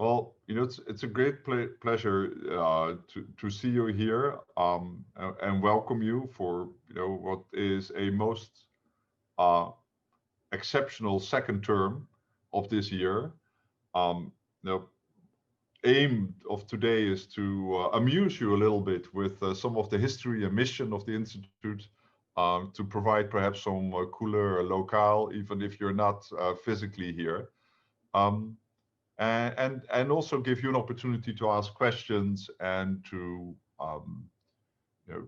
Well, it's a great pleasure to see you here and welcome you for what is a most uh, exceptional second term of this year. The aim of today is to amuse you a little bit with some of the history and mission of the institute, to provide perhaps some cooler locale, even if you're not physically here. Um, and also give you an opportunity to ask questions and to you know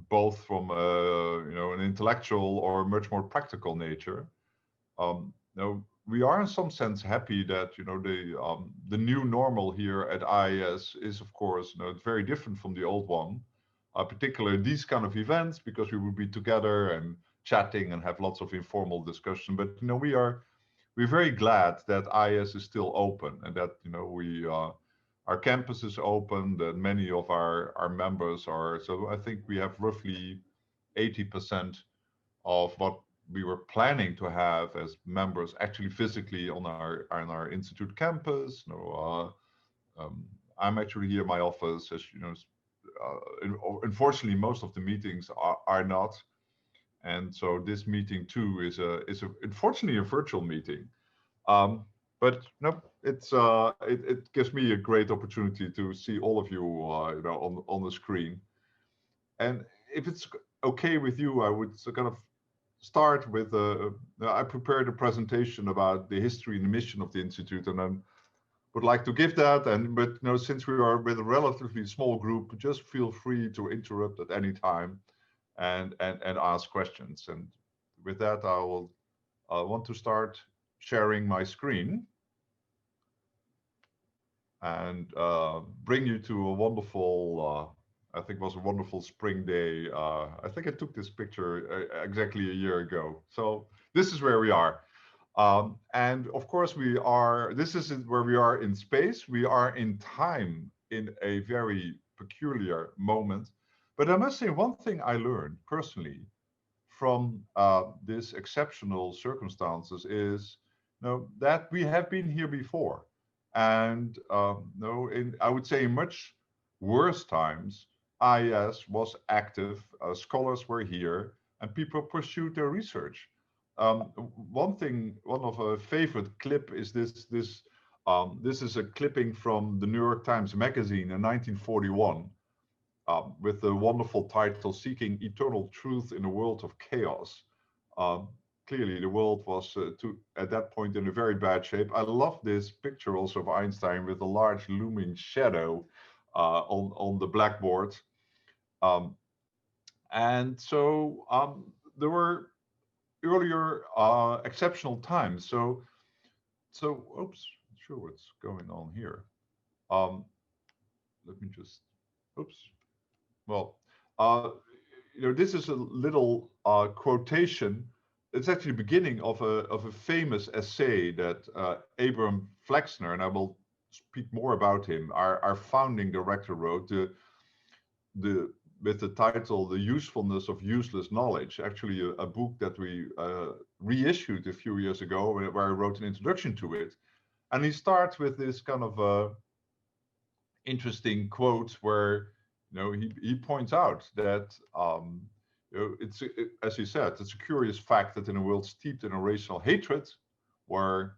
both from an intellectual or much more practical nature. We are in some sense happy that the new normal here at IIS is of course very different from the old one, particularly these kind of events, because we would be together and chatting and have lots of informal discussion. But we're very glad that IIS is still open and that we our campus is open, that many of our members are. So I think we have roughly 80% of what we were planning to have as members actually physically on our institute campus. I'm actually here in my office, as you know. Unfortunately, most of the meetings are not, and so this meeting too is unfortunately a virtual meeting. Um, but no, it gives me a great opportunity to see all of you, on the screen. And if it's okay with you, I would kind of start with I prepared a presentation about the history and the mission of the institute, and I would like to give that. But since we are with a relatively small group, just feel free to interrupt at any time and ask questions. And with that, I will want to start sharing my screen and bring you to a wonderful, I think it was a wonderful spring day. I think I took this picture exactly a year ago. So this is where we are. And of course this is where we are in space. We are in time in a very peculiar moment. But I must say one thing I learned personally from this exceptional circumstances is that we have been here before. And I would say in much worse times, IIS was active, scholars were here, and people pursued their research. One of a favorite clip is this. This is a clipping from the New York Times Magazine in 1941, with the wonderful title "Seeking Eternal Truth in a World of Chaos." Um, Clearly, the world was at that point in a very bad shape. I love this picture also of Einstein with a large looming shadow on the blackboard. Um, and so there were earlier exceptional times. So oops, not sure what's going on here. Um, Let me just, oops. Well, this is a little quotation. It's actually the beginning of a famous essay that Abraham Flexner, and I will speak more about him, our founding director, wrote with the title "The Usefulness of Useless Knowledge." Actually, a book that we reissued a few years ago, where I wrote an introduction to it. And he starts with this kind of interesting quote where he points out that as he said, it's a curious fact that in a world steeped in a racial hatred, where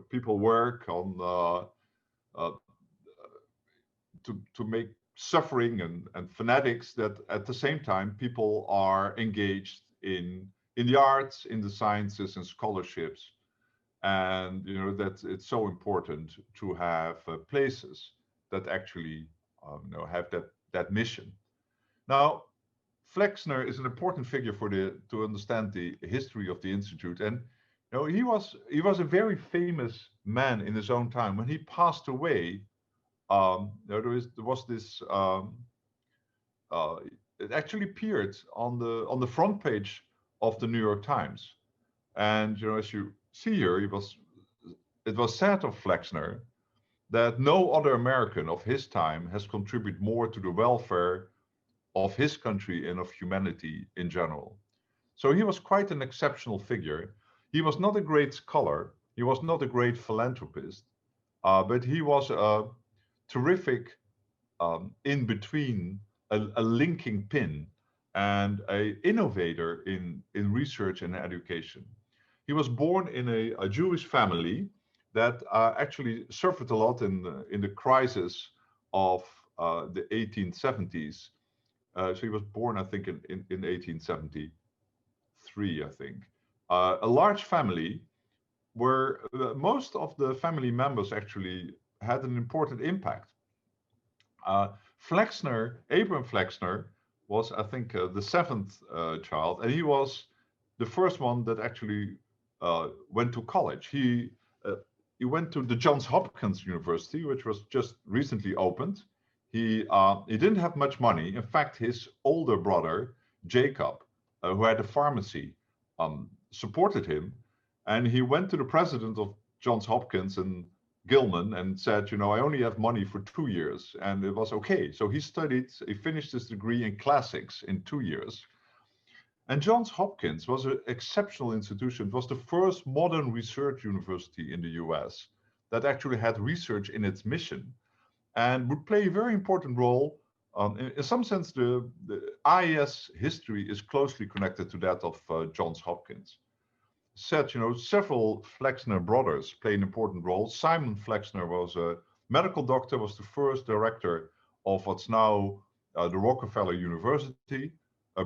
people work on to make suffering and fanatics, that at the same time people are engaged in the arts, in the sciences and scholarships, and that it's so important to have places that actually have that mission. Now, Flexner is an important figure to understand the history of the institute, and he was a very famous man in his own time. When he passed away, there was this. It actually appeared on the front page of the New York Times, and as you see here, it was said of Flexner that no other American of his time has contributed more to the welfare of his country and of humanity in general. So he was quite an exceptional figure. He was not a great scholar. He was not a great philanthropist, but he was a terrific in between, a linking pin and a innovator in research and education. He was born in a Jewish family that actually suffered a lot in the crisis of the 1870s. So he was born, I think, in 1873, I think. A large family where most of the family members actually had an important impact. Flexner, Abraham Flexner, was, I think, the seventh child, and he was the first one that actually went to college. Uh, he went to the Johns Hopkins University, which was just recently opened. He didn't have much money. In fact, his older brother Jacob, who had a pharmacy, supported him, and he went to the president of Johns Hopkins and Gilman and said, you know, I only have money for 2 years, and it was okay. So he finished his degree in classics in 2 years. And Johns Hopkins was an exceptional institution. It was the first modern research university in the US that actually had research in its mission and would play a very important role. In some sense, the IES history is closely connected to that of Johns Hopkins. Said, you know, several Flexner brothers play an important role. Simon Flexner was a medical doctor, was the first director of what's now the Rockefeller University.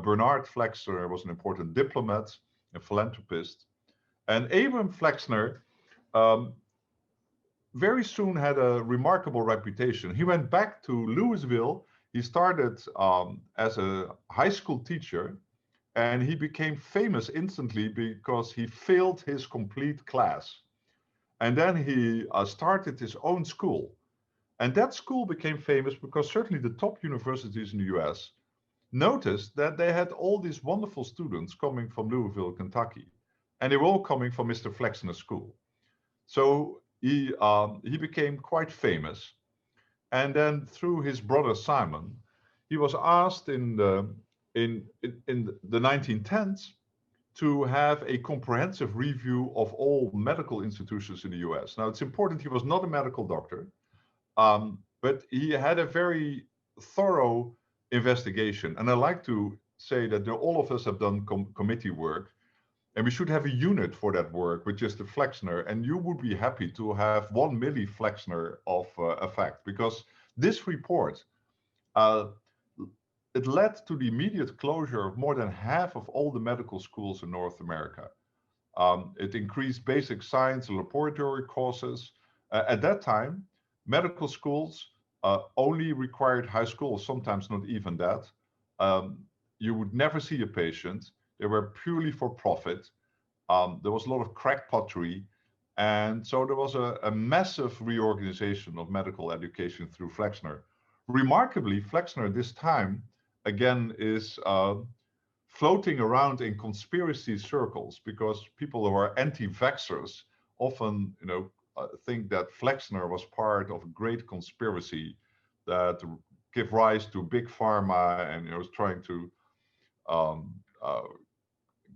Bernard Flexner was an important diplomat and philanthropist. And Abraham Flexner very soon had a remarkable reputation. He went back to Louisville. He started as a high school teacher, and he became famous instantly because he failed his complete class. And then he started his own school. And that school became famous because certainly the top universities in the US noticed that they had all these wonderful students coming from Louisville, Kentucky. And they were all coming from Mr. Flexner's school. So he became quite famous. And then through his brother Simon, he was asked in the 1910s to have a comprehensive review of all medical institutions in the US. Now, it's important, he was not a medical doctor, but he had a very thorough investigation. And I like to say that all of us have done committee work, and we should have a unit for that work, which is the Flexner. And you would be happy to have 1 milli Flexner of effect, because this report, it led to the immediate closure of more than half of all the medical schools in North America. It increased basic science and laboratory courses. At that time, medical schools only required high school, sometimes not even that. You would never see a patient. They were purely for profit. There was a lot of crackpottery. And so there was a massive reorganization of medical education through Flexner. Remarkably, Flexner this time, again, is floating around in conspiracy circles, because people who are anti-vaxxers often, you know, think that Flexner was part of a great conspiracy that give rise to big pharma and, you know, is trying to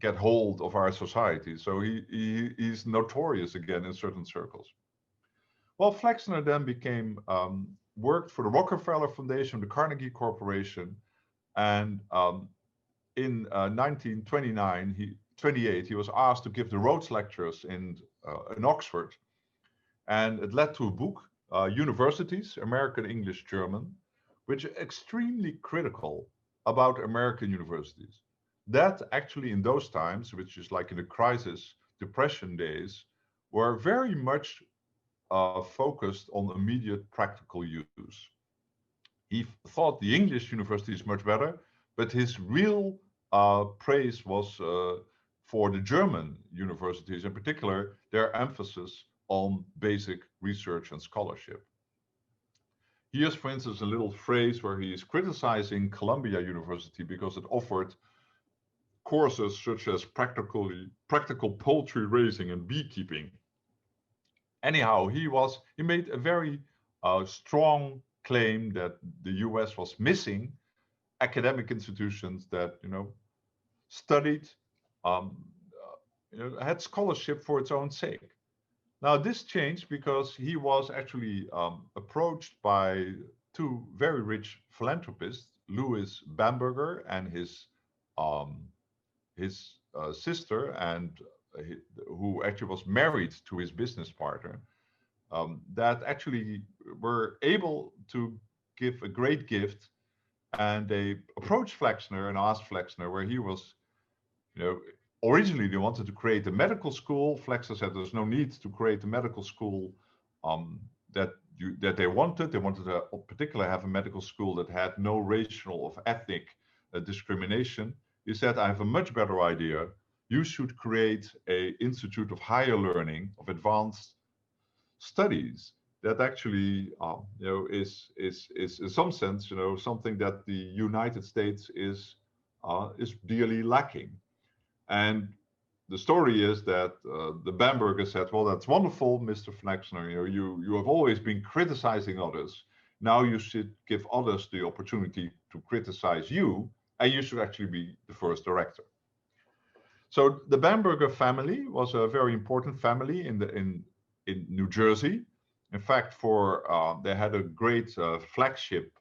get hold of our society. So he's notorious again in certain circles. Well, Flexner then worked for the Rockefeller Foundation, the Carnegie Corporation, and in 1928, he was asked to give the Rhodes Lectures in Oxford, and it led to a book, Universities, American, English, German, which is extremely critical about American universities. That actually in those times, which is like in the crisis, depression days, were very much focused on immediate practical use. He thought the English university is much better, but his real praise was for the German universities, in particular, their emphasis on basic research and scholarship. Here's, for instance, a little phrase where he is criticizing Columbia University because it offered courses such as practical poultry raising and beekeeping. Anyhow, he made a very strong claim that the US was missing academic institutions that, you know, studied, had scholarship for its own sake. Now, this changed because he was actually approached by two very rich philanthropists, Louis Bamberger and um, his sister, and who actually was married to his business partner, that actually were able to give a great gift. And they approached Flexner and asked Flexner where he was, you know, originally they wanted to create a medical school. Flexner said there's no need to create a medical school um, that they wanted. They wanted to particularly have a medical school that had no racial or ethnic discrimination. He said, I have a much better idea. You should create a institute of higher learning, of advanced studies that actually, is in some sense, something that the United States is dearly lacking. And the story is that the Bamberger said, "Well, that's wonderful, Mr. Flexner. You have always been criticizing others. Now you should give others the opportunity to criticize you, and you should actually be the first director." So the Bamberger family was a very important family in New Jersey. In fact, they had a great flagship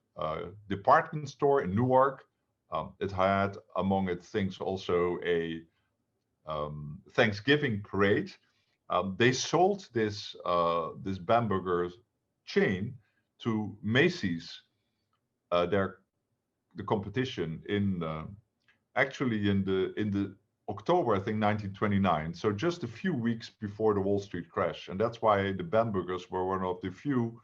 department store in Newark. It had among its things also a Thanksgiving parade. They sold this Bamberger chain to Macy's, their the competition in actually in the October, I think 1929. So just a few weeks before the Wall Street crash, and that's why the Bambergers were one of the few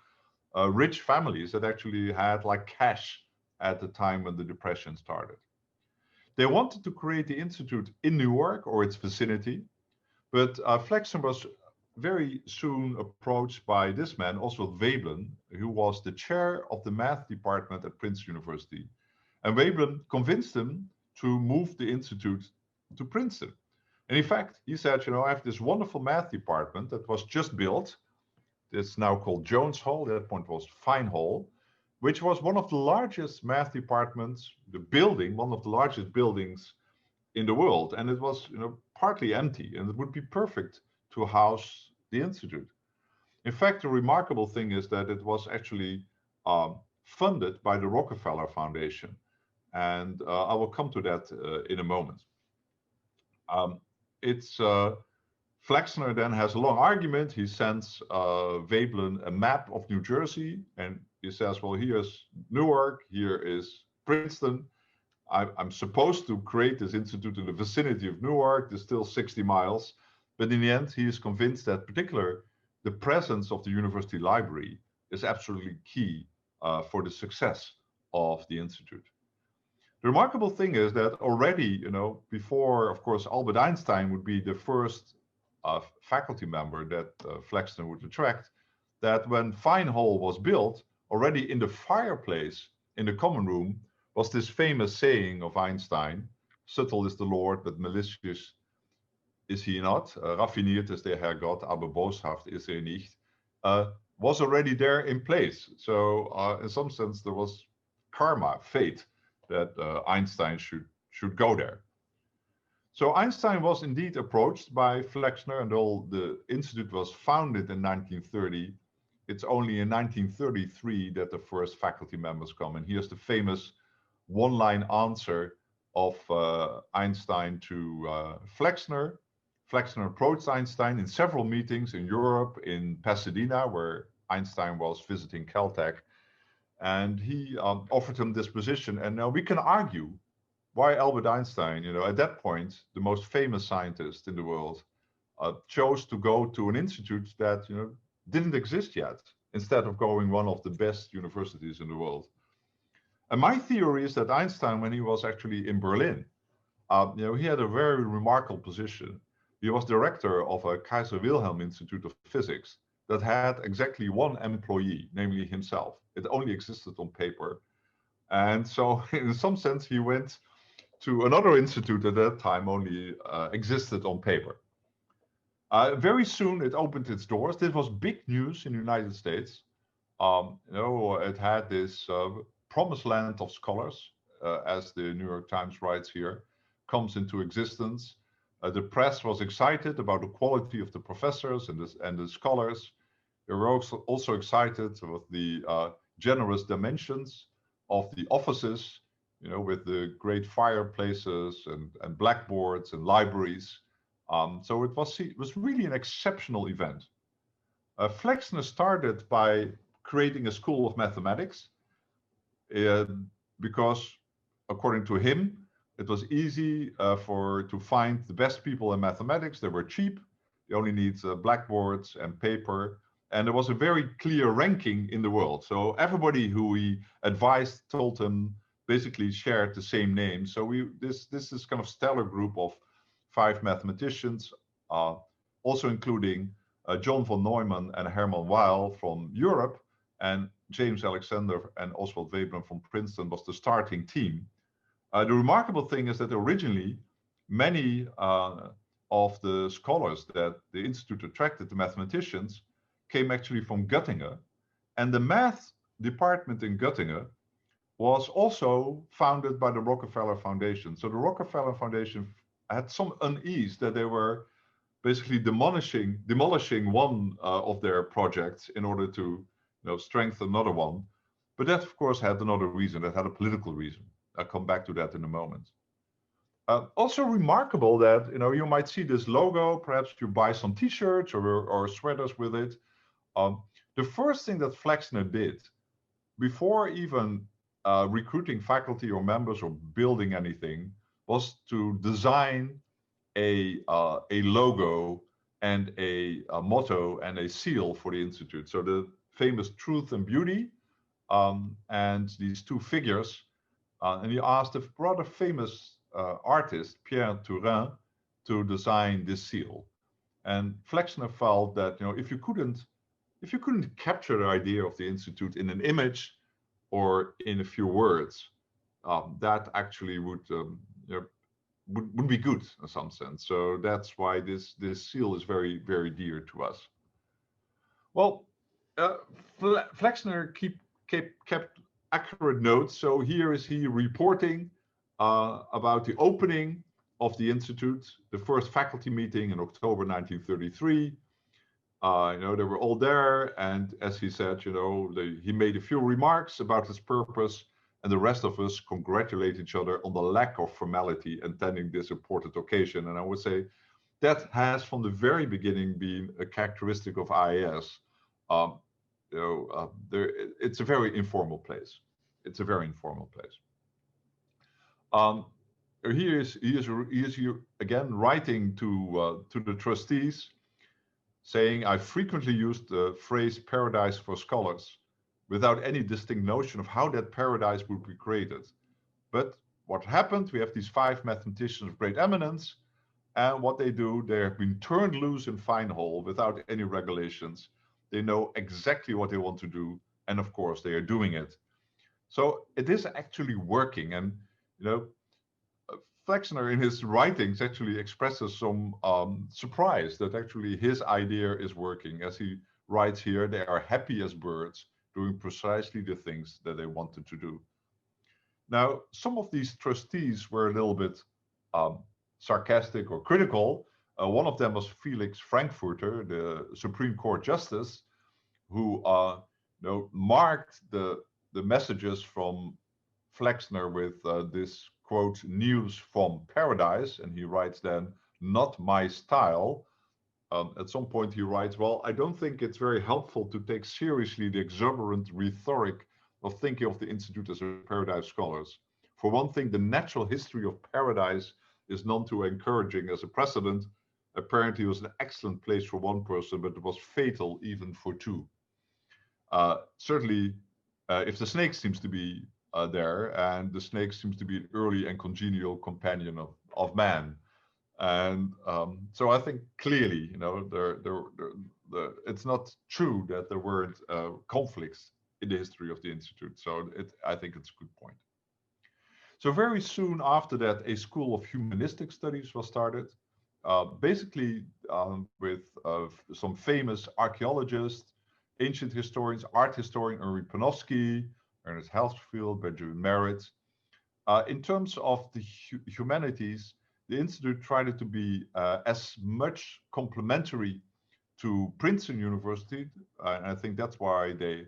rich families that actually had like cash at the time when the Depression started. They wanted to create the institute in Newark or its vicinity, but Flexner was very soon approached by this man, Oswald Veblen, who was the chair of the math department at Princeton University. And Veblen convinced him to move the institute to Princeton. And in fact, he said, I have this wonderful math department that was just built. It's now called Jones Hall. At that point was Fine Hall, which was one of the largest math departments, one of the largest buildings in the world. And it was, partly empty, and it would be perfect to house the institute. In fact, the remarkable thing is that it was actually funded by the Rockefeller Foundation. And I will come to that in a moment. It's Flexner then has a long argument. He sends Veblen a map of New Jersey, and he says, well, here's Newark, here is Princeton. I'm supposed to create this institute in the vicinity of Newark. There's still 60 miles. But in the end, he is convinced that the presence of the university library is absolutely key for the success of the institute. The remarkable thing is that already, before, of course, Albert Einstein would be the first faculty member that Flexner would attract, that when Fine Hall was built, already in the fireplace in the common room was this famous saying of Einstein, subtle is the Lord, but malicious is he not. Raffiniert is der Herr Gott, aber boshaft is er nicht. Was already there in place. So in some sense, there was karma, fate, that Einstein should go there. So Einstein was indeed approached by Flexner, and although the institute was founded in 1930, it's only in 1933 that the first faculty members come. And here's the famous one-line answer of Einstein to Flexner. Flexner approached Einstein in several meetings in Europe, in Pasadena, where Einstein was visiting Caltech. And he offered him this position. And now we can argue why Albert Einstein, at that point, the most famous scientist in the world, chose to go to an institute that, didn't exist yet, instead of going one of the best universities in the world. And my theory is that Einstein, when he was actually in Berlin, he had a very remarkable position. He was director of a Kaiser Wilhelm Institute of Physics that had exactly one employee, namely himself. It only existed on paper. And so in some sense, he went to another institute at that time only existed on paper. Very soon it opened its doors. This was big news in the United States. It had this promised land of scholars, as the New York Times writes here, comes into existence. The press was excited about the quality of the professors and the scholars. They were also excited with the generous dimensions of the offices, with the great fireplaces and blackboards and libraries. So it was really an exceptional event. Flexner started by creating a school of mathematics uh, because, according to him, it was easy to find the best people in mathematics. They were cheap. You only need blackboards and paper. And there was a very clear ranking in the world. So everybody who he advised told him basically shared the same name. So this is kind of stellar group of 5 mathematicians, also including John von Neumann and Hermann Weyl from Europe, and James Alexander and Oswald Veblen from Princeton was the starting team. The remarkable thing is that originally many of the scholars that the Institute attracted, the mathematicians, came actually from Göttingen. And the math department in Göttingen was also founded by the Rockefeller Foundation. So the Rockefeller Foundation had some unease that they were basically demolishing one of their projects in order to strengthen another one. But that, of course, had another reason. That had a political reason. I'll come back to that in a moment. Also remarkable that you might see this logo. Perhaps you buy some T-shirts or sweaters with it. The first thing that Flexner did, before even recruiting faculty or members or building anything, was to design a logo and a motto and a seal for the Institute. So the famous Truth and Beauty and these 2 figures. And he asked a rather famous artist, Pierre Turin, to design this seal. And Flexner felt that if you couldn't capture the idea of the Institute in an image or in a few words, that actually wouldn't be good in some sense. So that's why this seal is very, very dear to us. Well, Flexner kept accurate notes. So here is he reporting about the opening of the Institute, the first faculty meeting in October 1933. They were all there, and as he said, he made a few remarks about his purpose, and the rest of us congratulate each other on the lack of formality attending this important occasion. And I would say that has, from the very beginning, been a characteristic of IAS. It's a very informal place. It's a very informal place. He is again writing to the trustees, saying, I frequently used the phrase paradise for scholars without any distinct notion of how that paradise would be created. But what happened, we have these 5 mathematicians of great eminence, and what they do, they have been turned loose in fine hall without any regulations. They know exactly what they want to do, and of course they are doing it. So it is actually working. And Flexner in his writings actually expresses some surprise that actually his idea is working. As he writes here, they are happy as birds, doing precisely the things that they wanted to do. Now, some of these trustees were a little bit sarcastic or critical. One of them was Felix Frankfurter, the Supreme Court Justice, who marked the messages from Flexner with this quote, news from paradise. And he writes then, not my style. At some point he writes, well, I don't think it's very helpful to take seriously the exuberant rhetoric of thinking of the Institute as a paradise scholars. For one thing, the natural history of paradise is none too encouraging as a precedent. Apparently it was an excellent place for one person, but it was fatal even for 2. Certainly, if the snake seems to be there, and the snake seems to be an early and congenial companion of man. And so I think clearly, it's not true that there weren't conflicts in the history of the Institute. So I think it's a good point. So very soon after that, a school of humanistic studies was started, basically with some famous archaeologists, ancient historians, art historian Henri Panofsky, Ernest Hausfield, Benjamin Merritt. In terms of the humanities, the institute tried to be as much complementary to Princeton University. And I think that's why they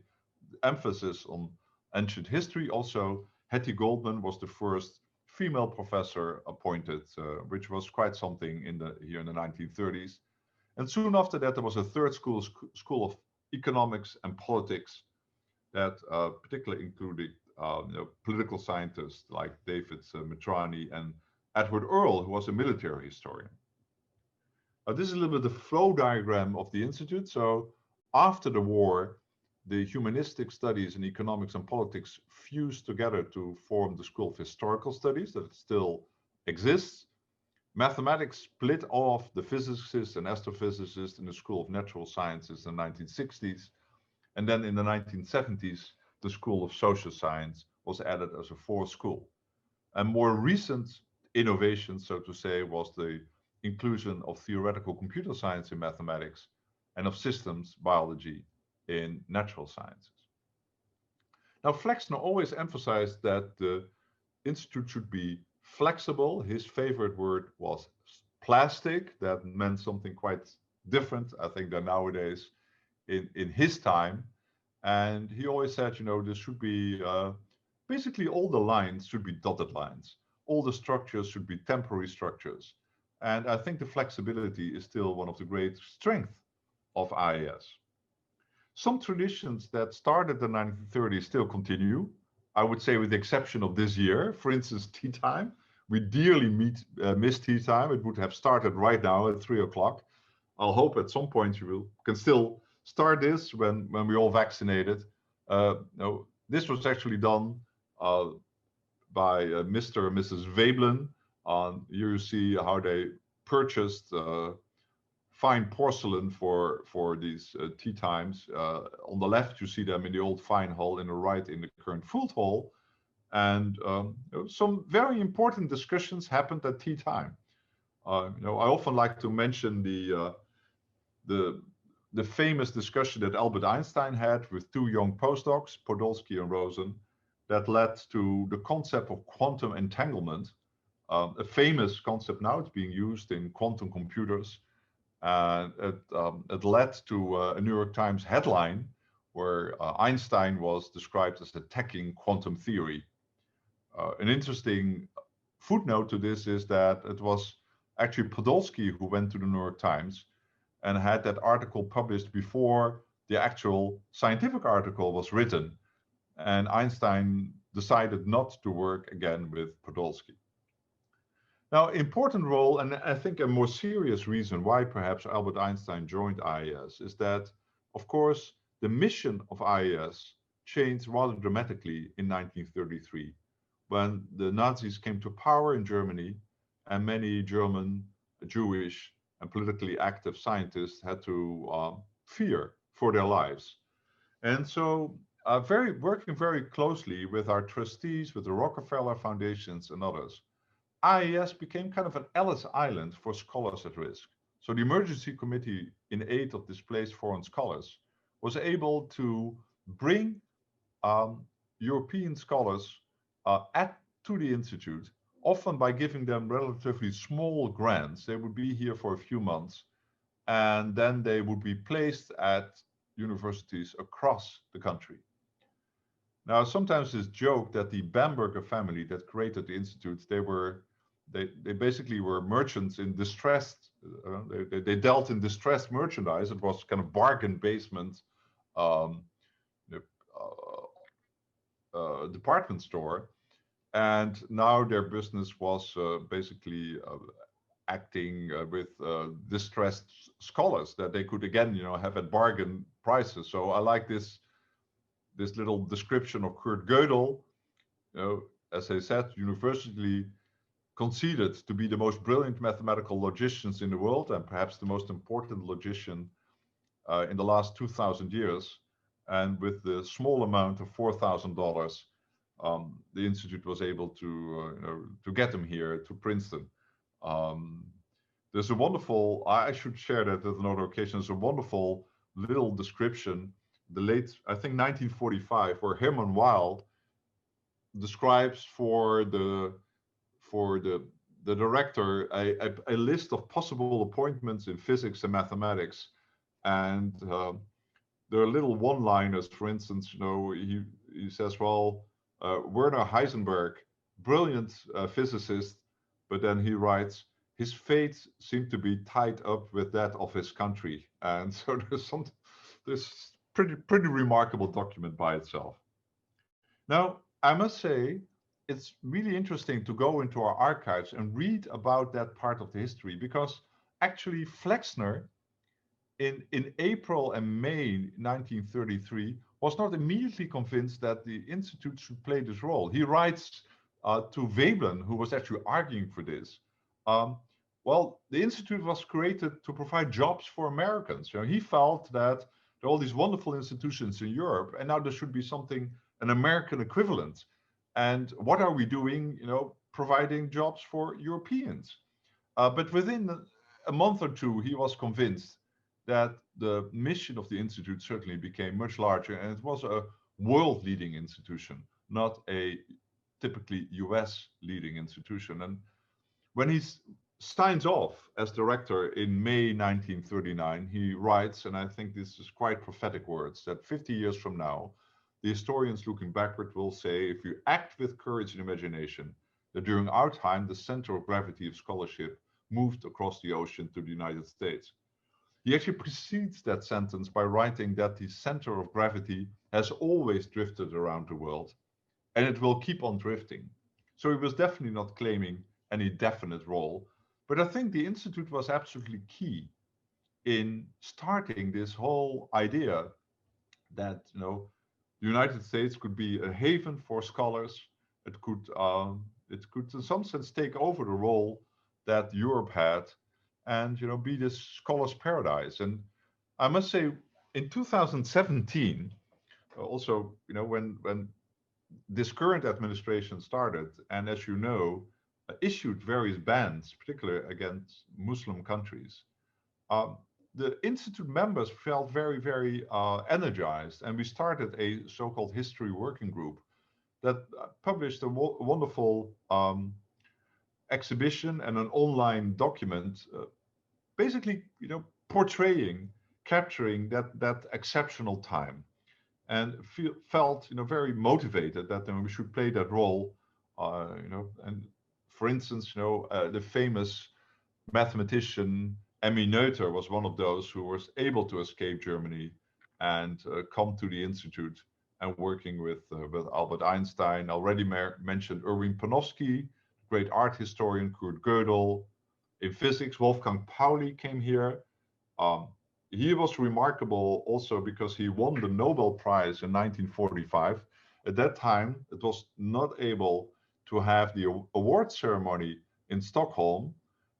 emphasis on ancient history. Also, Hetty Goldman was the first female professor appointed, which was quite something here in the 1930s. And soon after that, there was a third school of economics and politics that particularly included political scientists like David Mitrani and Edward Earle, who was a military historian. This is a little bit the flow diagram of the institute. So after the war, the humanistic studies in economics and politics fused together to form the School of Historical Studies that still exists. Mathematics split off the physicists and astrophysicists in the School of Natural Sciences in the 1960s. And then in the 1970s, the School of Social Science was added as a fourth school. And more recent innovation, so to say, was the inclusion of theoretical computer science in mathematics and of systems biology in natural sciences. Now, Flexner always emphasized that the institute should be flexible. His favorite word was plastic. That meant something quite different, I think, than nowadays in his time. And he always said, this should be basically all the lines should be dotted lines. All the structures should be temporary structures. And I think the flexibility is still one of the great strengths of IAS. Some traditions that started in the 1930s still continue, I would say, with the exception of this year. For instance, tea time. We dearly miss tea time. It would have started right now at 3 o'clock. I'll hope at some point you can still start this when we're all vaccinated. No, this was actually done by Mr. and Mrs. Veblen. Here you see how they purchased fine porcelain for these tea times. On the left, you see them in the old fine hall, in the right, in the current food hall. And some very important discussions happened at tea time. I often like to mention the famous discussion that Albert Einstein had with two young postdocs, Podolsky and Rosen, that led to the concept of quantum entanglement, a famous concept now. It's being used in quantum computers. It led to a New York Times headline where Einstein was described as attacking quantum theory. An interesting footnote to this is that it was actually Podolsky who went to the New York Times and had that article published before the actual scientific article was written. And Einstein decided not to work again with Podolsky. Now, important role, and I think a more serious reason why perhaps Albert Einstein joined IAS is that, of course, the mission of IAS changed rather dramatically in 1933 when the Nazis came to power in Germany and many German, Jewish, and politically active scientists had to fear for their lives. And so working very closely with our trustees, with the Rockefeller Foundations and others, IAS became kind of an Ellis Island for scholars at risk. So the Emergency Committee in Aid of Displaced Foreign Scholars was able to bring European scholars to the Institute, often by giving them relatively small grants. They would be here for a few months, and then they would be placed at universities across the country. Now, sometimes it's joked that the Bamberger family that created the Institute, they basically were merchants in distressed, they dealt in distressed merchandise. It was kind of bargain basement department store. And now their business was basically acting with distressed scholars that they could, again, have at bargain prices. So I like this little description of Kurt Gödel. As I said, universally conceded to be the most brilliant mathematical logicians in the world, and perhaps the most important logician in the last 2,000 years. And with the small amount of $4,000, the Institute was able to get him here to Princeton. There's a wonderful, I should share that at another occasion, there's a wonderful little description, the late, I think 1945, where Herman Weyl describes for the the director a list of possible appointments in physics and mathematics, and there are little one-liners. For instance, he says, well, Werner Heisenberg, brilliant physicist, but then he writes, his fate seemed to be tied up with that of his country. And so there's pretty remarkable document by itself. Now, I must say, it's really interesting to go into our archives and read about that part of the history, because actually Flexner in April and May 1933 was not immediately convinced that the Institute should play this role. He writes to Veblen, who was actually arguing for this. Well, the Institute was created to provide jobs for Americans. He felt that there are all these wonderful institutions in Europe, and now there should be something, an American equivalent. And what are we doing? Providing jobs for Europeans. But within a month or two, he was convinced that the mission of the Institute certainly became much larger, and it was a world-leading institution, not a typically US leading institution. And when he signs off as director in May 1939, he writes, and I think this is quite prophetic words, that 50 years from now, the historians looking backward will say, if you act with courage and imagination, that during our time, the center of gravity of scholarship moved across the ocean to the United States. He actually precedes that sentence by writing that the center of gravity has always drifted around the world, and it will keep on drifting. So he was definitely not claiming any definite role, but I think the Institute was absolutely key in starting this whole idea that the United States could be a haven for scholars. It could in some sense take over the role that Europe had, and be this scholars' paradise. And I must say, in 2017, also when this current administration started, and as you know, issued various bans, particularly against Muslim countries, the Institute members felt very, very energized, and we started a so-called history working group that published a wonderful exhibition and an online document, basically, portraying, capturing that exceptional time, and felt, very motivated that we should play that role, and for instance, the famous mathematician Emmy Noether was one of those who was able to escape Germany and come to the Institute, and working with Albert Einstein. Already mentioned Erwin Panofsky, great art historian, Kurt Gödel. In physics, Wolfgang Pauli came here. He was remarkable also because he won the Nobel Prize in 1945. At that time, it was not able to have the award ceremony in Stockholm.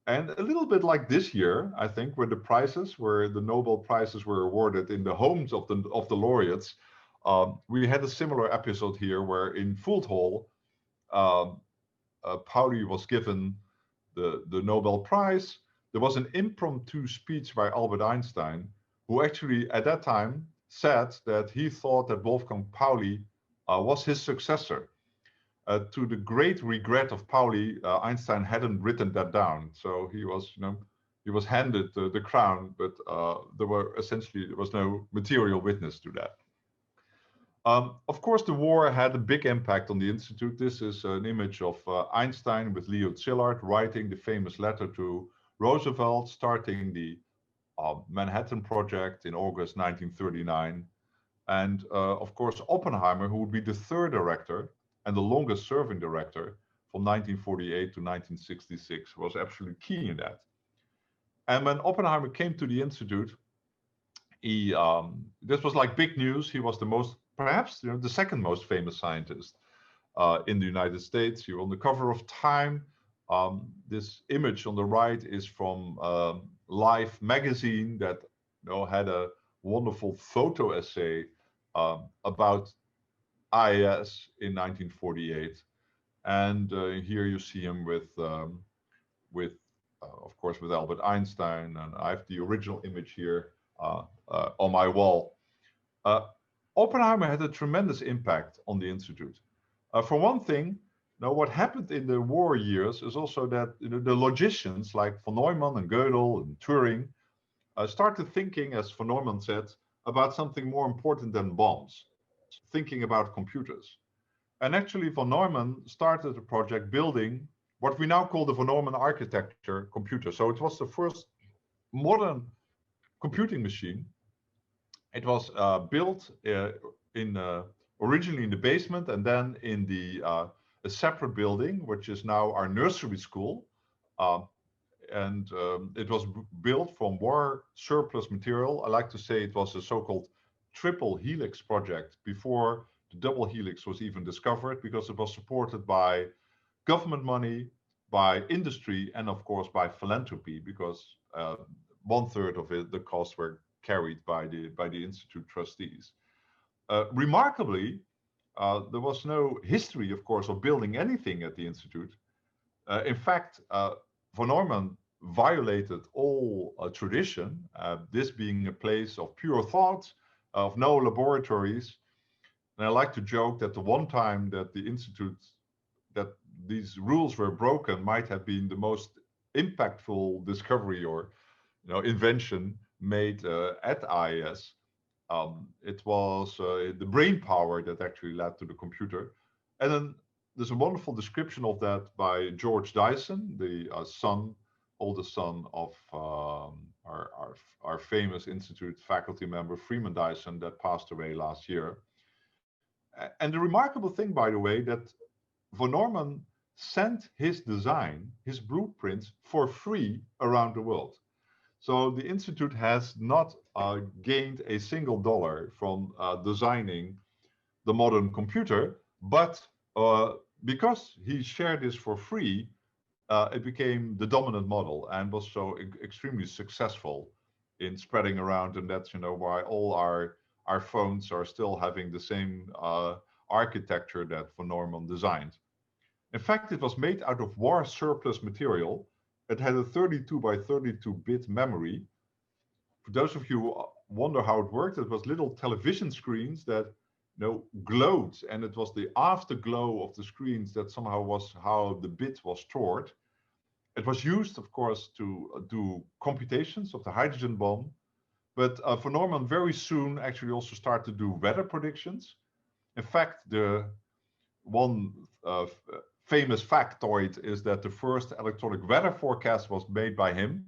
And a little bit like this year, I think, where the Nobel Prizes were awarded in the homes of the laureates, we had a similar episode here where in Fuld Hall, Pauli was given the Nobel Prize. There was an impromptu speech by Albert Einstein, who actually at that time said that he thought that Wolfgang Pauli was his successor. To the great regret of Pauli, Einstein hadn't written that down, so he was handed the crown, but there was no material witness to that. Of course, the war had a big impact on the Institute. This is an image of Einstein with Leo Szilard writing the famous letter to Roosevelt, starting the Manhattan Project in August 1939. And of course, Oppenheimer, who would be the third director and the longest serving director from 1948 to 1966, was absolutely key in that. And when Oppenheimer came to the Institute, this was like big news. He was perhaps the second most famous scientist in the United States. He was on the cover of Time. This image on the right is from Life magazine that had a wonderful photo essay about IAS in 1948. And here you see him with of course, with Albert Einstein. And I have the original image here on my wall. Oppenheimer had a tremendous impact on the Institute. For one thing, Now, what happened in the war years is also that the logicians like von Neumann and Gödel and Turing started thinking, as von Neumann said, about something more important than bombs, thinking about computers. And actually, von Neumann started a project building what we now call the von Neumann architecture computer. So it was the first modern computing machine. It was built in originally in the basement and then in a separate building, which is now our nursery school. Uh, and it was built from war surplus material. I like to say it was a so-called triple helix project before the double helix was even discovered, because it was supported by government money, by industry, and of course by philanthropy, because 1/3 of it, the costs were carried by the institute trustees. Remarkably, there was no history, of course, of building anything at the institute. In fact, von Neumann violated all tradition, this being a place of pure thought, of no laboratories. And I like to joke that the one time that the institute, that these rules were broken, might have been the most impactful discovery or invention made at IIS. It was the brain power that actually led to the computer. And then there's a wonderful description of that by George Dyson, the oldest son of our famous institute faculty member Freeman Dyson, that passed away last year. And the remarkable thing, by the way, that von Neumann sent his design, his blueprints, for free around the world. So the institute has not gained a single dollar from designing the modern computer, but because he shared this for free, it became the dominant model and was so extremely successful in spreading around. And that's why all our phones are still having the same architecture that von Neumann designed. In fact, it was made out of war surplus material. It had a 32 by 32 bit memory. For those of you who wonder how it worked, it was little television screens that glowed, and it was the afterglow of the screens that somehow was how the bit was stored. It was used, of course, to do computations of the hydrogen bomb. But von Neumann very soon actually also started to do weather predictions. In fact, the one famous factoid is that the first electronic weather forecast was made by him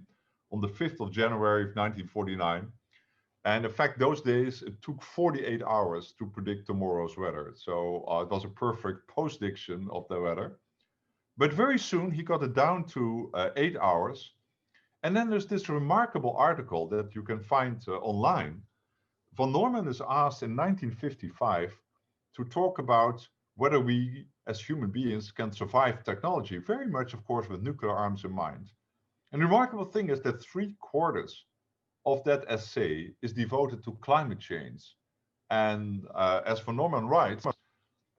on the 5th of January of 1949. And in fact, those days, it took 48 hours to predict tomorrow's weather. So it was a perfect post-diction of the weather. But very soon, he got it down to 8 hours. And then there's this remarkable article that you can find online. Von Neumann is asked in 1955 to talk about whether we as human beings can survive technology, very much, of course, with nuclear arms in mind. And the remarkable thing is that 3/4 of that essay is devoted to climate change. And as von Neumann writes,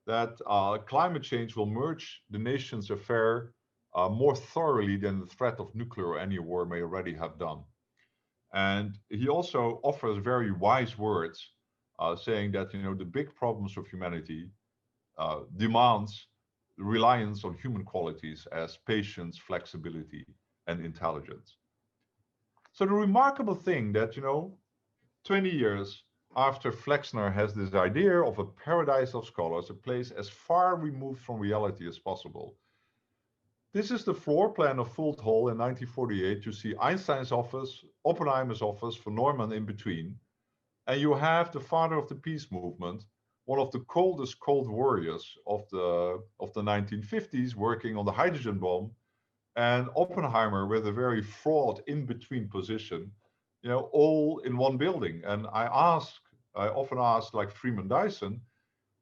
that climate change will merge the nation's affair more thoroughly than the threat of nuclear or any war may already have done. And he also offers very wise words, saying that the big problems of humanity demands reliance on human qualities as patience, flexibility, and intelligence. So the remarkable thing that 20 years after Flexner has this idea of a paradise of scholars, a place as far removed from reality as possible. This is the floor plan of Fuld Hall in 1948. You see Einstein's office, Oppenheimer's office, von Neumann in between. And you have the father of the peace movement, one of the coldest cold warriors of the 1950s, working on the hydrogen bomb, and Oppenheimer with a very fraught in-between position, all in one building. And I often ask, like Freeman Dyson,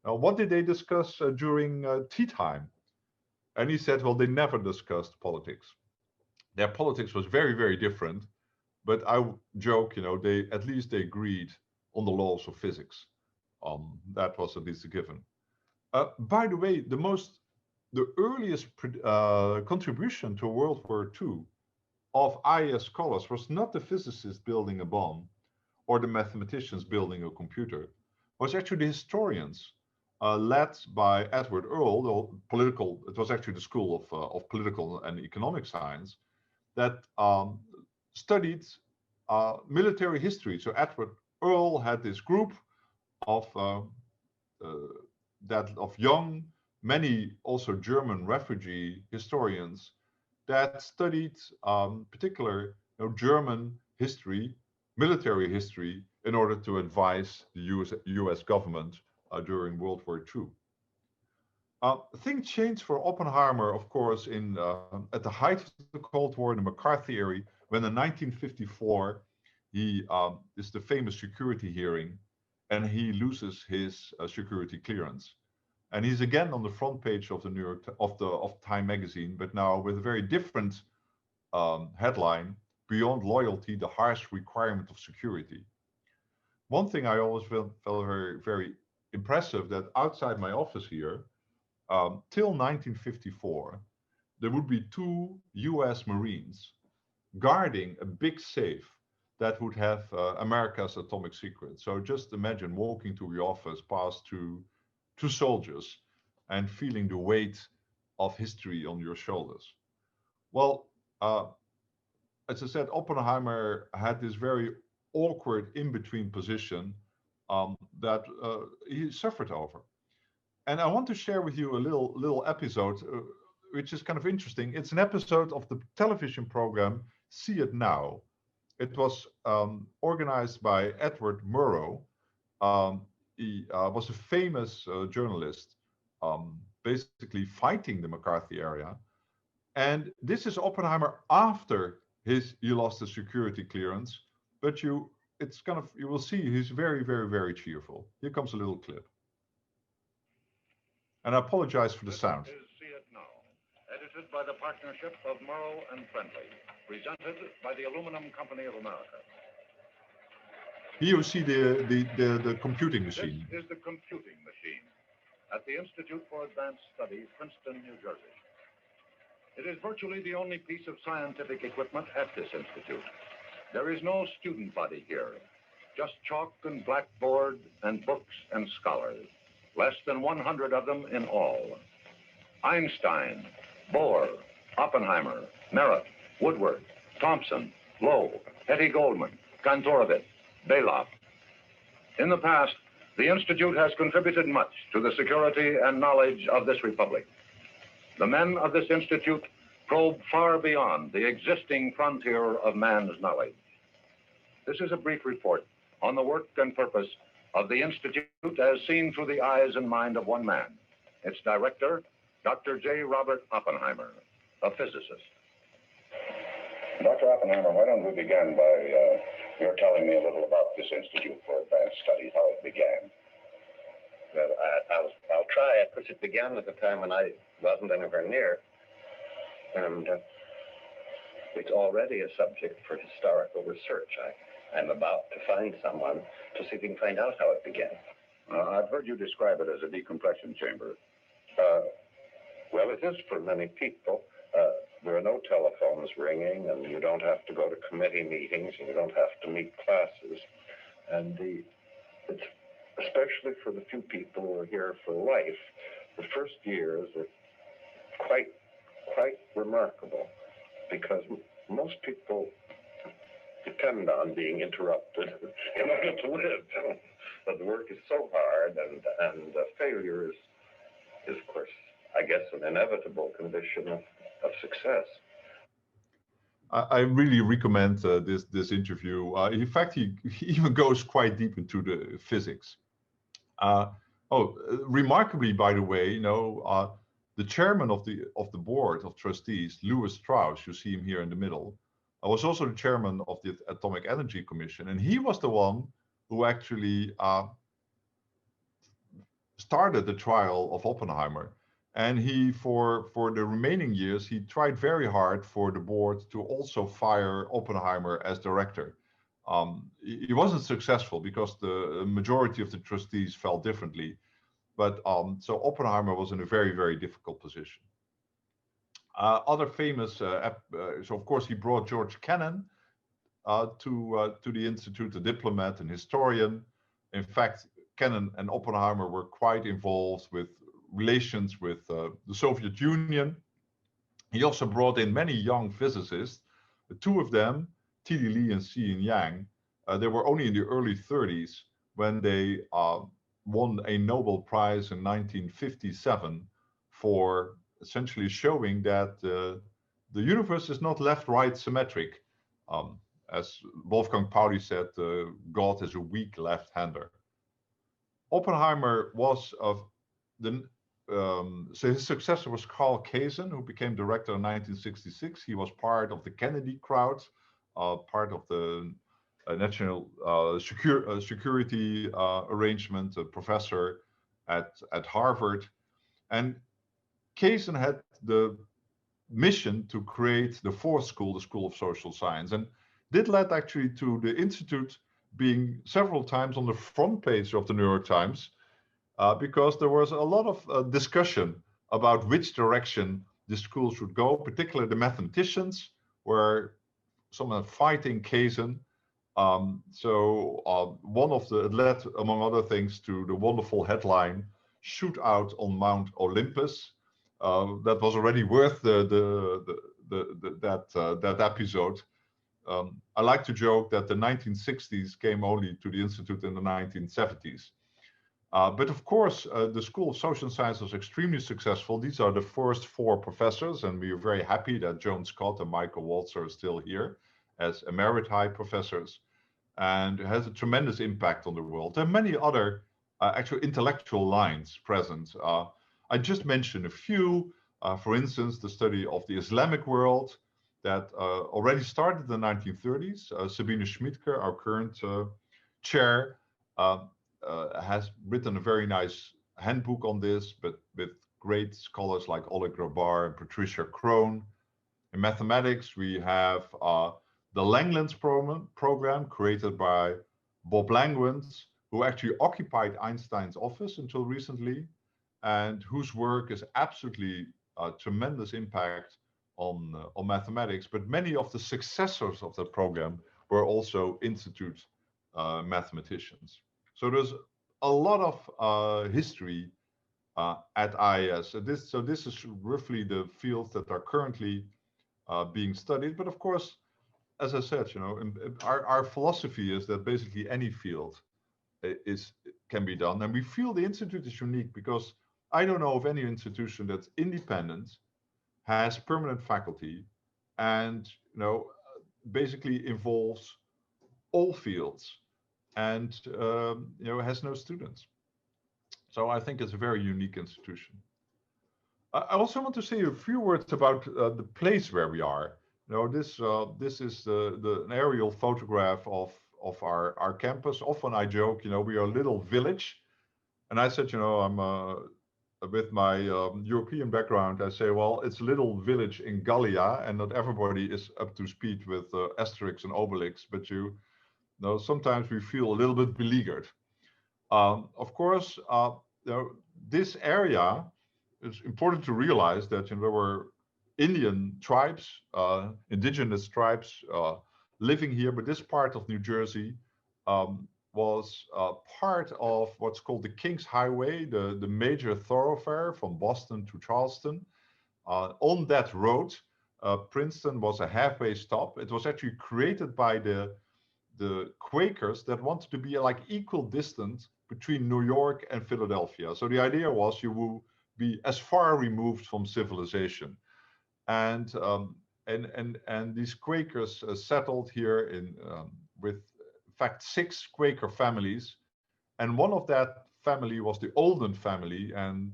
what did they discuss during tea time? And he said, well, they never discussed politics. Their politics was very, very different. But I joke, they agreed on the laws of physics. That was at least a given. By the way, the earliest contribution to World War II of IIS scholars was not the physicists building a bomb or the mathematicians building a computer. It was actually the historians led by Edward Earle, it was actually the School of Political and Economic Science, that studied military history. So Edward Earle had this group of of young, many also German refugee historians that studied particular German history, military history, in order to advise the US government during World War II. Things changed for Oppenheimer, of course, at the height of the Cold War in the McCarthy era, when in 1954 he is the famous security hearing, and he loses his security clearance, and he's again on the front page of the of Time magazine, but now with a very different headline: "Beyond Loyalty, the Harsh Requirement of Security." One thing I always felt very, very impressive, that outside my office here, till 1954, there would be 2 US Marines guarding a big safe that would have America's atomic secrets. So just imagine walking to your office past two soldiers and feeling the weight of history on your shoulders. Well, as I said, Oppenheimer had this very awkward in-between position that he suffered over. And I want to share with you a little episode, which is kind of interesting. It's an episode of the television program See It Now. It was organized by Edward Murrow. He was a famous journalist, basically fighting the McCarthy era. And this is Oppenheimer after he lost the security clearance. But you will see he's very, very, very cheerful. Here comes a little clip. And I apologize for the sound. This is See It Now, edited by the partnership of Murrow and Friendly, presented by the Aluminum Company of America. Here you see the computing machine. This is the computing machine at the Institute for Advanced Study, Princeton, New Jersey. It is virtually the only piece of scientific equipment at this institute. There is no student body here, just chalk and blackboard and books and scholars. Less than 100 of them in all. Einstein, Bohr, Oppenheimer, Merritt, Woodward, Thomson, Lowe, Hetty Goldman, Kantorovich, Belov. In the past, the Institute has contributed much to the security and knowledge of this republic. The men of this institute probe far beyond the existing frontier of man's knowledge. This is a brief report on the work and purpose of the Institute as seen through the eyes and mind of one man, its director, Dr. J. Robbert Oppenheimer, a physicist. Dr. Oppenheimer, why don't we begin by your telling me a little about this Institute for Advanced Studies, how it began? Well, I'll try. Of course, it began at a time when I wasn't anywhere near, and it's already a subject for historical research. I'm about to find someone to see if we can find out how it began. I've heard you describe it as a decompression chamber. Well, it is for many people. There are no telephones ringing, and you don't have to go to committee meetings, and you don't have to meet classes. And it's especially for the few people who are here for life. The first years are quite remarkable, because most people depend on being interrupted in order to live. But the work is so hard, and failure is, of course, I guess, an inevitable condition of success. I really recommend this interview. In fact, he even goes quite deep into the physics. Remarkably, by the way, the chairman of the board of trustees, Lewis Strauss, you see him here in the middle, was also the chairman of the Atomic Energy Commission, and he was the one who actually started the trial of Oppenheimer. And he, for the remaining years, he tried very hard for the board to also fire Oppenheimer as director. He wasn't successful because the majority of the trustees felt differently. But so Oppenheimer was in a very, very difficult position. Other famous, so of course he brought George Kennan to the Institute, a diplomat and historian. In fact, Ken and Oppenheimer were quite involved with relations with the Soviet Union. He also brought in many young physicists. The two of them, T.D. Lee and C.N. Yang, they were only in the early 30s when they won a Nobel Prize in 1957 for essentially showing that the universe is not left-right symmetric. As Wolfgang Pauli said, God is a weak left-hander. Oppenheimer was so his successor was Carl Kazin, who became director in 1966. He was part of the Kennedy crowd, part of the national security arrangement, a professor at Harvard. And Kazin had the mission to create the fourth school, the School of Social Science. And this led actually to the Institute being several times on the front page of the New York Times, because there was a lot of discussion about which direction the school should go, particularly the mathematicians were somewhat fighting Kazin. So one of it led, among other things, to the wonderful headline, "Shoot Out on Mount Olympus." That was already worth that episode. I like to joke that the 1960s came only to the Institute in the 1970s. But of course, the School of Social Science was extremely successful. These are the first four professors, and we are very happy that Joan Scott and Michael Walzer are still here as emeriti professors, and it has a tremendous impact on the world. There are many other actual intellectual lines present. I just mentioned a few. For instance, the study of the Islamic world that already started in the 1930s. Sabine Schmidtke, our current chair, has written a very nice handbook on this, but with great scholars like Oleg Robbert and Patricia Krohn. In mathematics, we have the Langlands program created by Bob Langlands, who actually occupied Einstein's office until recently, and whose work is absolutely a tremendous impact on mathematics. But many of the successors of that program were also Institute mathematicians. So there's a lot of history at IIS. So this is roughly the fields that are currently being studied. But of course, as I said, our philosophy is that basically any field can be done. And we feel the Institute is unique because I don't know of any institution that's independent, has permanent faculty, and basically involves all fields, and has no students. So I think it's a very unique institution. I also want to say a few words about the place where we are. This is an aerial photograph of our campus. Often I joke, we are a little village, and I said, I'm with my European background, I say, well, it's a little village in Gallia, and not everybody is up to speed with Asterix and Obelix, but sometimes we feel a little bit beleaguered. Of course, this area, it's important to realize that there were Indian tribes, indigenous tribes living here, but this part of New Jersey was part of what's called the King's Highway, the major thoroughfare from Boston to Charleston. On that road, Princeton was a halfway stop. It was actually created by the Quakers that wanted to be like equal distance between New York and Philadelphia. So the idea was you will be as far removed from civilization. And these Quakers settled here with, in fact, 6 Quaker families. And one of that family was the Olden family. And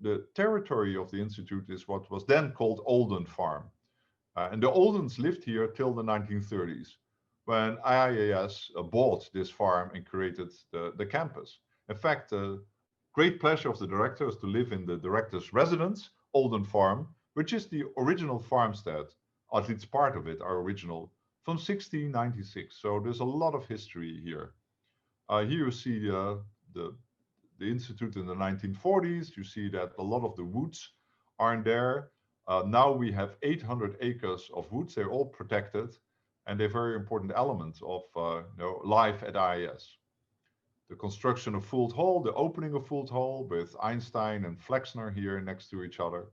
the territory of the Institute is what was then called Olden Farm. And the Oldens lived here till the 1930s, when IIS bought this farm and created the campus. In fact, the great pleasure of the director is to live in the director's residence, Olden Farm, which is the original farmstead, or at least part of it, are original, from 1696. So there's a lot of history here. Here you see the Institute in the 1940s. You see that a lot of the woods aren't there. Now we have 800 acres of woods. They're all protected, and they're very important elements of life at IIS. the construction of Fuld Hall, the opening of Fuld Hall with Einstein and Flexner here next to each other.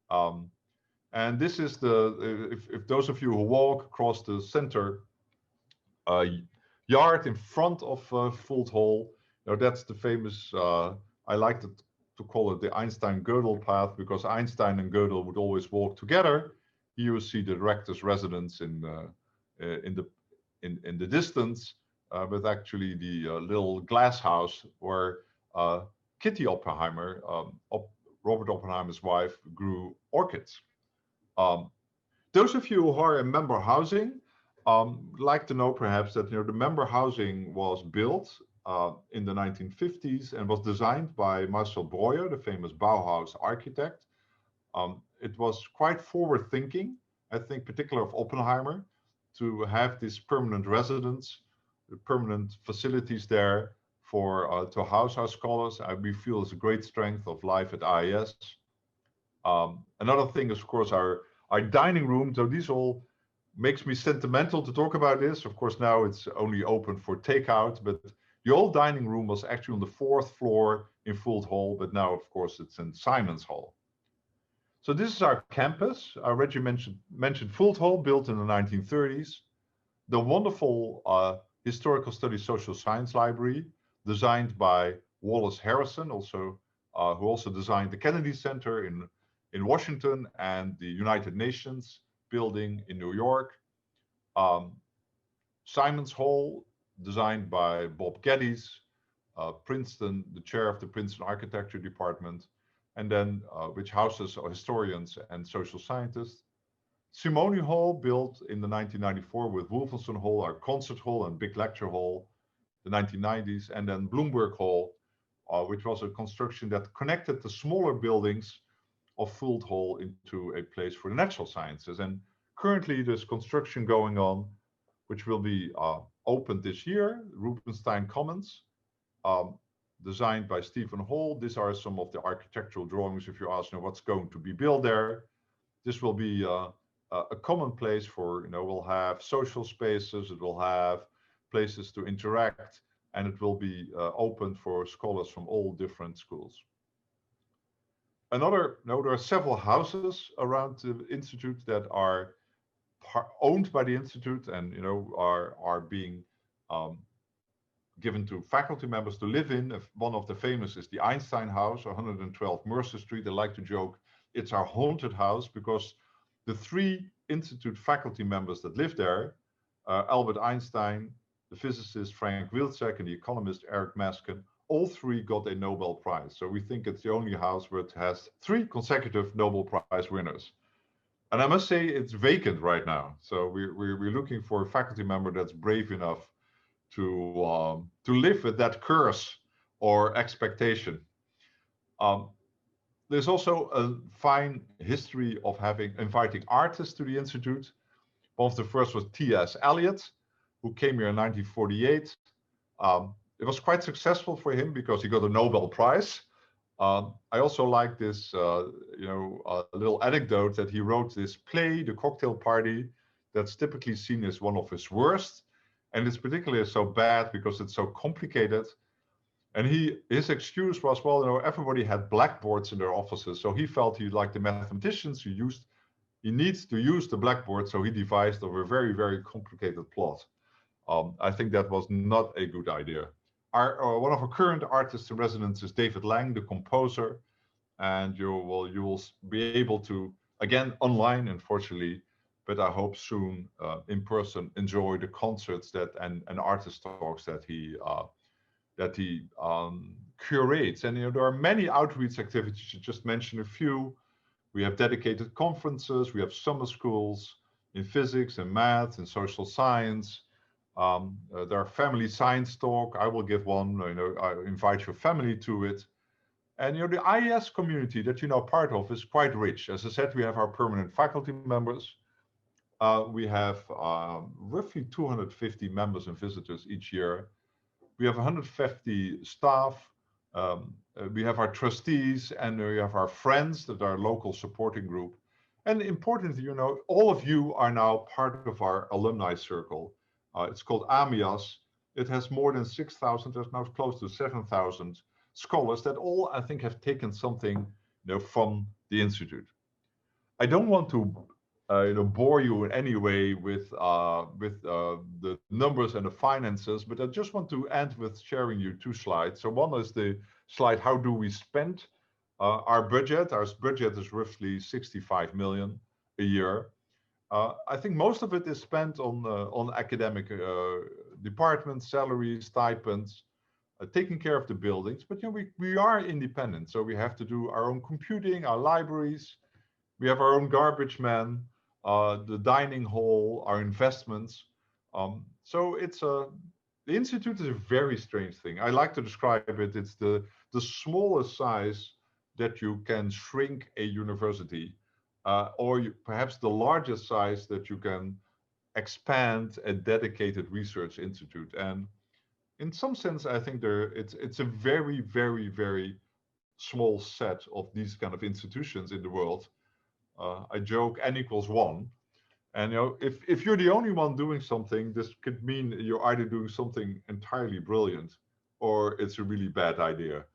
And this is if those of you who walk across the center yard in front of Fuld Hall, that's the famous, I like to call it the Einstein-Gödel path, because Einstein and Gödel would always walk together. Here you see the director's residence in the distance, with actually the little glass house where Kitty Oppenheimer, Robert Oppenheimer's wife, grew orchids. Those of you who are in member housing like to know perhaps that the member housing was built in the 1950s and was designed by Marcel Breuer, the famous Bauhaus architect. It was quite forward-thinking, I think, particularly of Oppenheimer, to have this permanent residence, permanent facilities there for to house our scholars. We feel is a great strength of life at IIS. Another thing is, of course, our dining room. So these all makes me sentimental to talk about this. Of course, now it's only open for takeout, but the old dining room was actually on the 4th floor in Fuld Hall, but now, of course, it's in Simon's Hall. So this is our campus. I already mentioned Fuld Hall, built in the 1930s. The wonderful Historical Studies Social Science Library, designed by Wallace Harrison, who also designed the Kennedy Center in Washington and the United Nations building in New York. Simon's Hall, designed by Bob Geddes, Princeton, the chair of the Princeton Architecture Department, and then which houses historians and social scientists. Simony Hall, built in the 1994 with Wolfenson Hall, our concert hall and big lecture hall, the 1990s, and then Bloomberg Hall, which was a construction that connected the smaller buildings of Fuld Hall into a place for the natural sciences. And currently there's construction going on, which will be opened this year, Rubenstein Commons, designed by Stephen Hall. These are some of the architectural drawings. If you ask what's going to be built there, this will be a common place for, we'll have social spaces, it will have places to interact, and it will be open for scholars from all different schools. There are several houses around the Institute that are owned by the Institute and, are being given to faculty members to live in. One of the famous is the Einstein House, 112 Mercer Street. I like to joke, it's our haunted house, because the 3 Institute faculty members that live there, Albert Einstein, the physicist Frank Wilczek, and the economist Eric Maskin, all 3 got a Nobel Prize. So we think it's the only house where it has 3 consecutive Nobel Prize winners. And I must say it's vacant right now. So we're looking for a faculty member that's brave enough to live with that curse or expectation. There's also a fine history of inviting artists to the Institute. One of the first was T.S. Eliot, who came here in 1948. It was quite successful for him because he got a Nobel Prize. I also like this, little anecdote that he wrote this play, The Cocktail Party, that's typically seen as one of his worst. And it's particularly so bad because it's so complicated. And his excuse was, well, everybody had blackboards in their offices. So he felt like the mathematicians he needs to use the blackboard. So he devised a very, very complicated plot. I think that was not a good idea. One of our current artists in residence is David Lang, the composer, and you will be able to, again, online, unfortunately, but I hope soon in person, enjoy the concerts and artist talks that he curates. And there are many outreach activities. You just mentioned a few. We have dedicated conferences. We have summer schools in physics and math and social science. There are family science talk. I will give one. I invite your family to it. And the IES community that part of is quite rich. As I said, we have our permanent faculty members. We have roughly 250 members and visitors each year. We have 150 staff. We have our trustees, and we have our friends that are local supporting group. And importantly, all of you are now part of our alumni circle. It's called AMIAS. It has more than 6,000. There's now close to 7,000 scholars that all, I think, have taken something, from the institute. I don't want to, bore you in any way with the numbers and the finances, but I just want to end with sharing you two slides. So one is the slide: how do we spend our budget? Our budget is roughly 65 million a year. I think most of it is spent on academic departments, salaries, stipends, taking care of the buildings. But we are independent, so we have to do our own computing, our libraries. We have our own garbage man, the dining hall, our investments. So the institute is a very strange thing. I like to describe it. It's the smallest size that you can shrink a university, or perhaps the largest size that you can expand a dedicated research institute. And in some sense, I think it's a very, very, very small set of these kind of institutions in the world. I joke n equals one. And if you're the only one doing something, this could mean you're either doing something entirely brilliant or it's a really bad idea.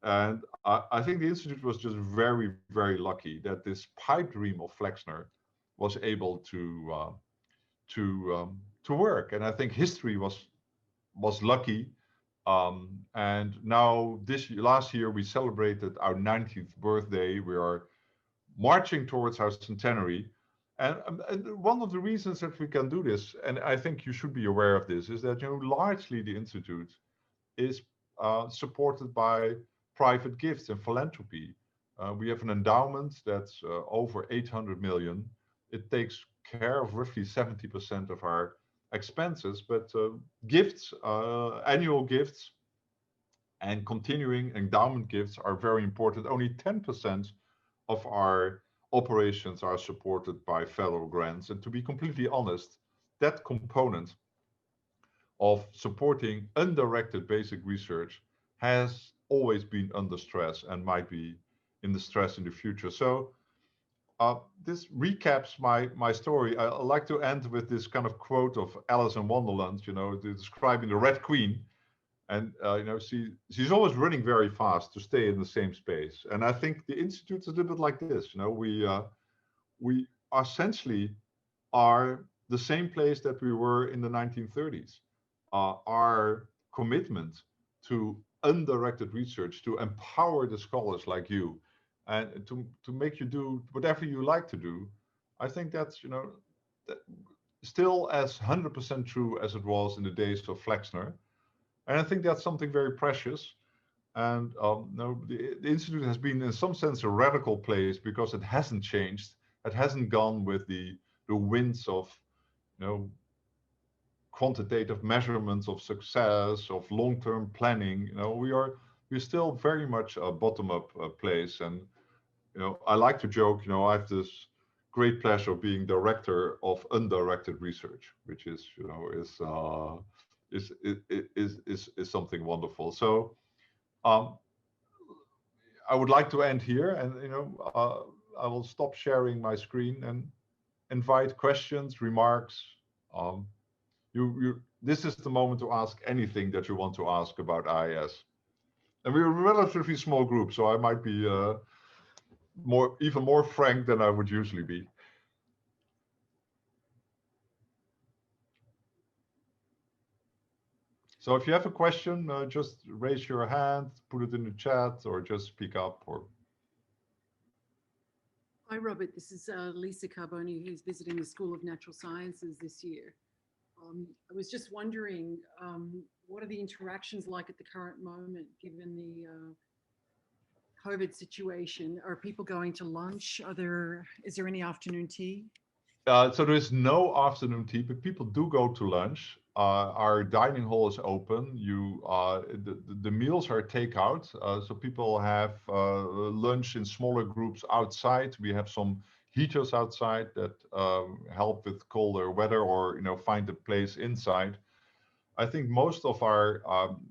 And I think the institute was just very, very lucky that this pipe dream of Flexner was able to work. And I think history was lucky. And now last year we celebrated our 90th birthday. We are marching towards our centenary. And one of the reasons that we can do this, and I think you should be aware of this, is that largely the institute is supported by private gifts and philanthropy. We have an endowment that's over 800 million. It takes care of roughly 70% of our expenses, but gifts, annual gifts and continuing endowment gifts are very important. Only 10% of our operations are supported by federal grants. And to be completely honest, that component of supporting undirected basic research has always been under stress and might be in the stress in the future. So this recaps my story. I like to end with this kind of quote of Alice in Wonderland, describing the Red Queen. And she's always running very fast to stay in the same space. And I think the institute is a little bit like this. We essentially are the same place that we were in the 1930s. Our commitment to undirected research, to empower the scholars like you, and to make you do whatever you like to do. I think that's still as 100% true as it was in the days of Flexner. And I think that's something very precious. And the institute has been in some sense a radical place because it hasn't changed. It hasn't gone with the winds of quantitative measurements of success, of long-term planning. We're still very much a bottom-up place. And I like to joke. I have this great pleasure of being director of undirected research, which is is something wonderful. So I would like to end here, and I will stop sharing my screen and invite questions, remarks. This is the moment to ask anything that you want to ask about IIS. And we're a relatively small group, so I might be even more frank than I would usually be. So if you have a question, just raise your hand, put it in the chat, or just speak up. Hi, Robert. This is Lisa Carboni, who's visiting the School of Natural Sciences this year. I was just wondering, what are the interactions like at the current moment, given the COVID situation? Are people going to lunch? Is there any afternoon tea? So there is no afternoon tea, but people do go to lunch. Our dining hall is open. The meals are takeout, so people have lunch in smaller groups outside. We have some heaters outside that help with colder weather, or find a place inside. I think most of our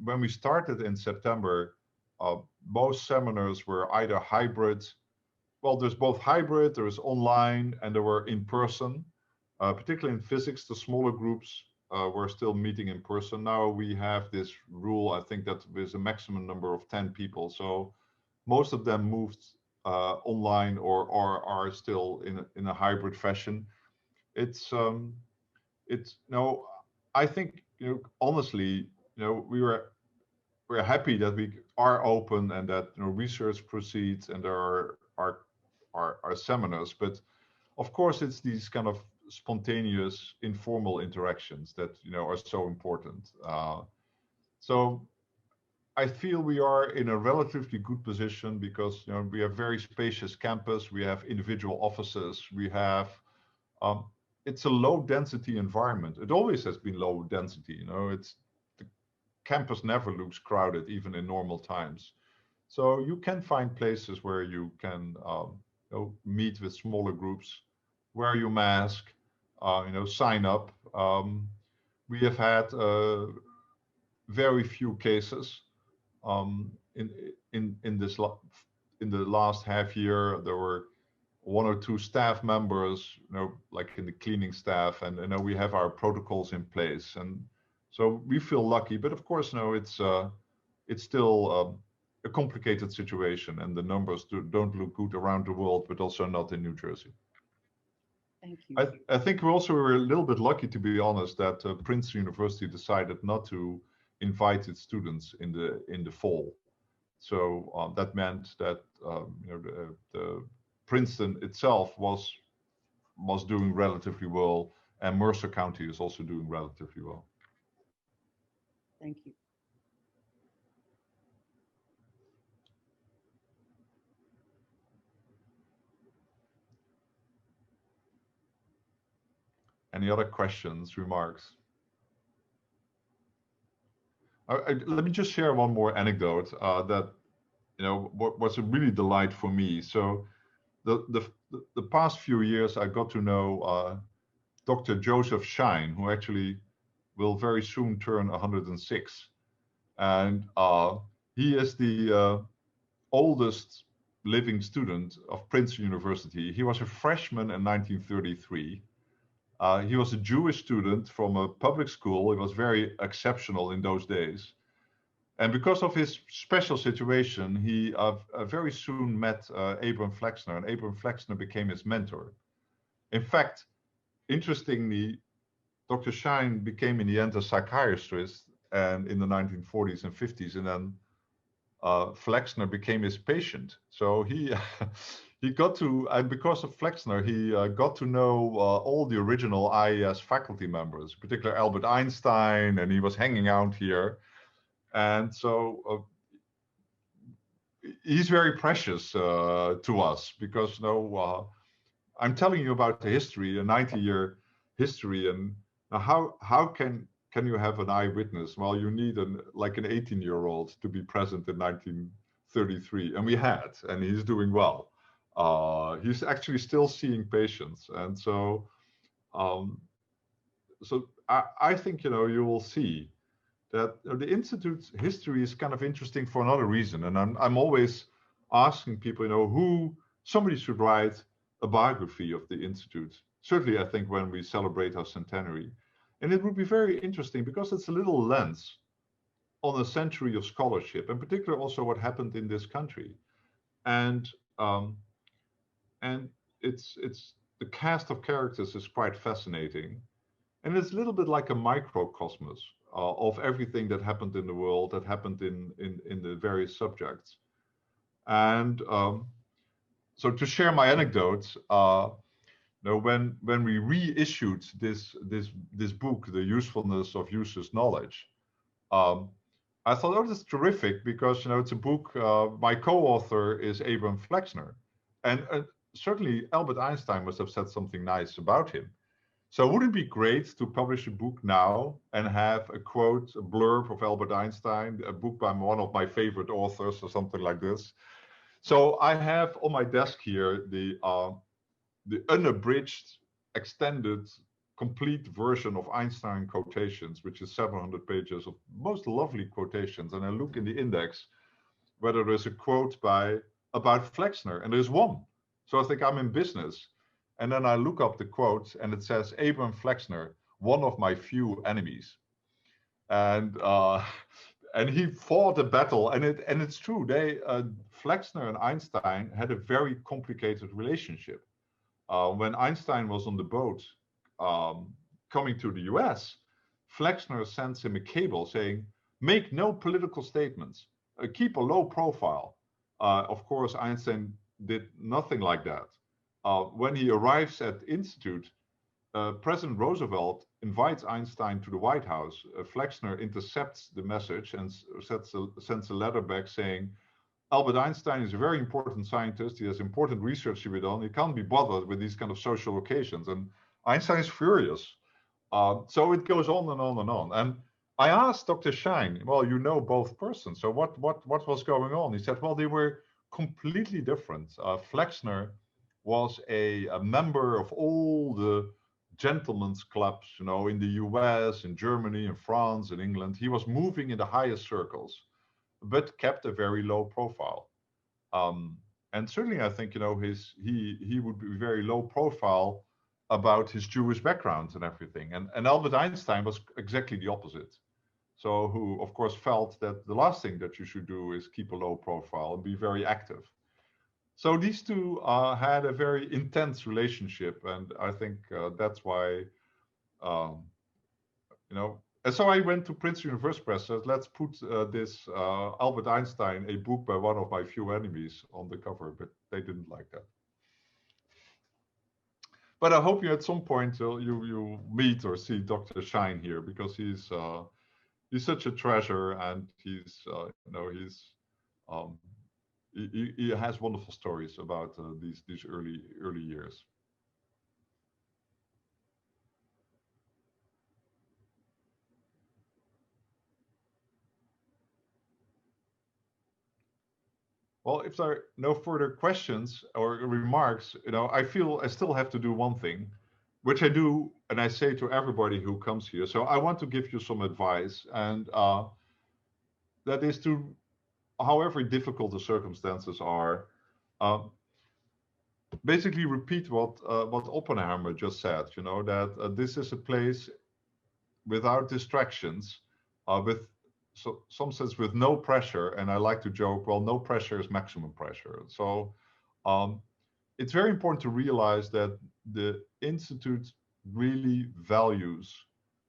when we started in September, most seminars were either hybrid. Well, there's both hybrid, there is online, and there were in person. Particularly in physics, the smaller groups were still meeting in person. Now we have this rule, I think, that there's a maximum number of 10 people. So most of them moved online or are still in a hybrid fashion. It's no, I think, honestly, we're happy that we are open and that research proceeds and there are seminars, but of course it's these kind of spontaneous informal interactions that are so important. So I feel we are in a relatively good position because we have very spacious campus, we have individual offices, we have it's a low density environment. It always has been low density. It's the campus never looks crowded even in normal times. So you can find places where you can meet with smaller groups, wear your mask, sign up. We have had very few cases in this in the last half year. There were one or two staff members, like in the cleaning staff, and we have our protocols in place, and so we feel lucky. But of course, it's still a complicated situation, and the numbers don't look good around the world, but also not in New Jersey. Thank you. I think we also were a little bit lucky, to be honest, that Princeton University decided not to invite its students in the fall. So that meant that the Princeton itself was doing relatively well, and Mercer County is also doing relatively well. Thank you. Any other questions, remarks? Let me just share one more anecdote that was a really delight for me. So the past few years, I got to know Dr. Joseph Schein, who actually will very soon turn 106, and he is the oldest living student of Princeton University. He was a freshman in 1933. He was a Jewish student from a public school. It was very exceptional in those days. And because of his special situation, he very soon met Abram Flexner, and Abram Flexner became his mentor. In fact, interestingly, Dr. Schein became in the end a psychiatrist and in the 1940s and 50s, and then Flexner became his patient. So he got to, and because of Flexner, he got to know all the original IES faculty members, particularly Albert Einstein, and he was hanging out here. And so he's very precious to us because I'm telling you about the history, a 90-year history, and how can you have an eyewitness? Well, you need like an 18-year-old to be present in 1933, and we had, and he's doing well. He's actually still seeing patients, and so I think you will see that the Institute's history is kind of interesting for another reason, and I'm always asking people, who somebody should write a biography of the Institute. Certainly, I think when we celebrate our centenary. And it would be very interesting because it's a little lens on a century of scholarship, and particularly also what happened in this country. And it's the cast of characters is quite fascinating, and it's a little bit like a microcosmos of everything that happened in the world, that happened in the various subjects. And so to share my anecdotes. When we reissued this book, The Usefulness of Useless Knowledge, I thought, oh, this is terrific because it's a book. My co-author is Abram Flexner, and certainly Albert Einstein must have said something nice about him. So would it be great to publish a book now and have a quote, a blurb of Albert Einstein, a book by one of my favorite authors or something like this? So I have on my desk here the unabridged, extended, complete version of Einstein quotations, which is 700 pages of most lovely quotations. And I look in the index whether there's a quote about Flexner, and there's one. So I think I'm in business. And then I look up the quote, and it says, Abram Flexner one of my few enemies. And and he fought a battle, and it's true. Flexner and Einstein had a very complicated relationship. When Einstein was on the boat coming to the US, Flexner sends him a cable saying, make no political statements, keep a low profile. Of course, Einstein did nothing like that. When he arrives at the Institute, President Roosevelt invites Einstein to the White House. Flexner intercepts the message and sends a letter back saying, Albert Einstein is a very important scientist. He has important research to be done. He can't be bothered with these kind of social occasions. And Einstein is furious. So it goes on and on and on. And I asked Dr. Schein, well, you know both persons. So what was going on? He said, well, they were completely different. Flexner was a member of all the gentlemen's clubs, you know, in the US, in Germany, in France, in England. He was moving in the highest circles, but kept a very low profile. And certainly, I think, you know, he would be very low profile about his Jewish background and everything. And Albert Einstein was exactly the opposite. So who, of course, felt that the last thing that you should do is keep a low profile and be very active. So these two had a very intense relationship, and I think that's why, you know. And so I went to Princeton University Press. Said, let's put this Albert Einstein, a book by one of my few enemies, on the cover, but they didn't like that. But I hope you at some point you meet or see Dr. Schein here, because he's such a treasure, and he's you know, he has wonderful stories about these early years. Well, if there are no further questions or remarks, you know, I feel I still have to do one thing, which I do, and I say to everybody who comes here. So I want to give you some advice, and that is to, however difficult the circumstances are, basically repeat what Oppenheimer just said. You know, that this is a place without distractions, with some sense with no pressure. And I like to joke, well, no pressure is maximum pressure. So it's very important to realize that the Institute really values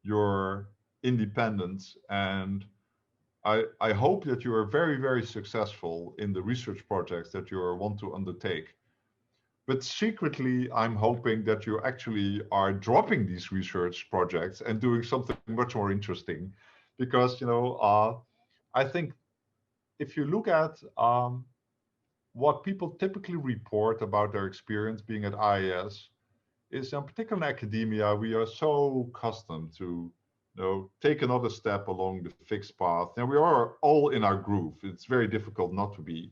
your independence, and I hope that you are very, very successful in the research projects that you want to undertake. But secretly, I'm hoping that you actually are dropping these research projects and doing something much more interesting. Because, you know, I think if you look at what people typically report about their experience being at IIS, is in particular in academia, we are so accustomed to, you know, take another step along the fixed path. And we are all in our groove. It's very difficult not to be.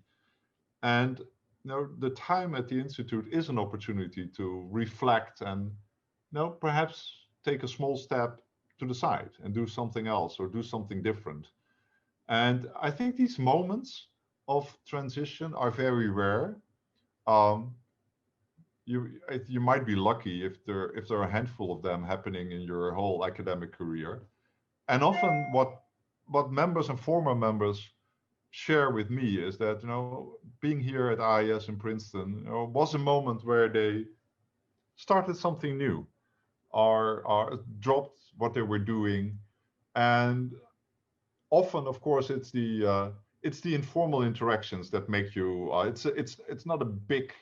And you know, the time at the Institute is an opportunity to reflect and, you know, perhaps take a small step to the side and do something else or do something different. And I think these moments of transition are very rare. You might be lucky if there are a handful of them happening in your whole academic career. And often what members and former members share with me is that, you know, being here at IIS in Princeton, you know, was a moment where they started something new, or dropped what they were doing. And often, of course, it's the informal interactions that make you. It's not a big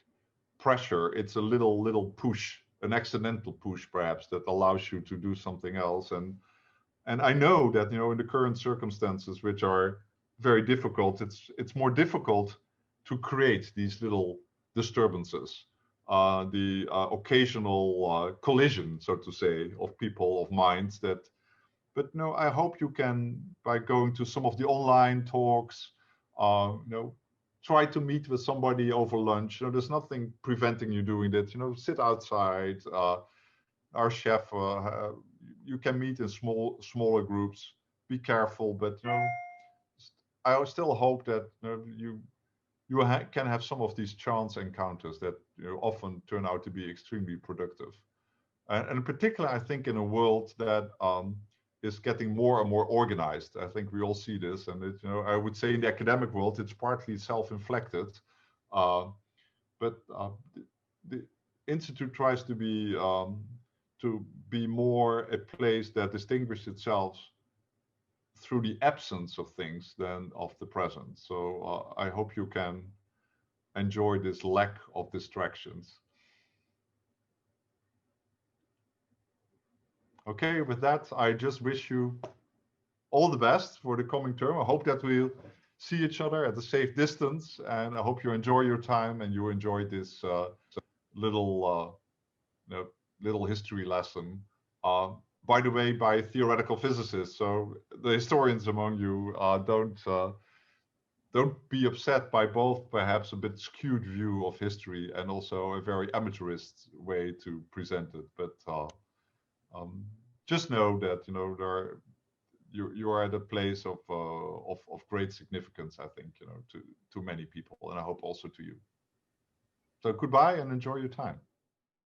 pressure. It's a little push, an accidental push, perhaps, that allows you to do something else. And I know that, you know, in the current circumstances, which are very difficult, it's more difficult to create these little disturbances, the occasional collision, so to say, of people, of minds. That, but no, I hope you can, by going to some of the online talks, you know, try to meet with somebody over lunch. You know, there's nothing preventing you doing that. You know, sit outside. Our chef, you can meet in smaller groups. Be careful, but you know, I still hope that, you can have some of these chance encounters that, you know, often turn out to be extremely productive. and in particular, I think in a world that is getting more and more organized. I think we all see this, and I would say in the academic world, it's partly self-inflicted, uh, but the institute tries to be more a place that distinguishes itself through the absence of things than of the present. So I hope you can enjoy this lack of distractions. Okay, with that, I just wish you all the best for the coming term. I hope that we'll see each other at a safe distance, and I hope you enjoy your time and you enjoy this little little history lesson. By the way, by theoretical physicists. So the historians among you don't be upset by both perhaps a bit skewed view of history and also a very amateurist way to present it. But just know that you are at a place of great significance, I think, to many people, and I hope also to you. So goodbye and enjoy your time.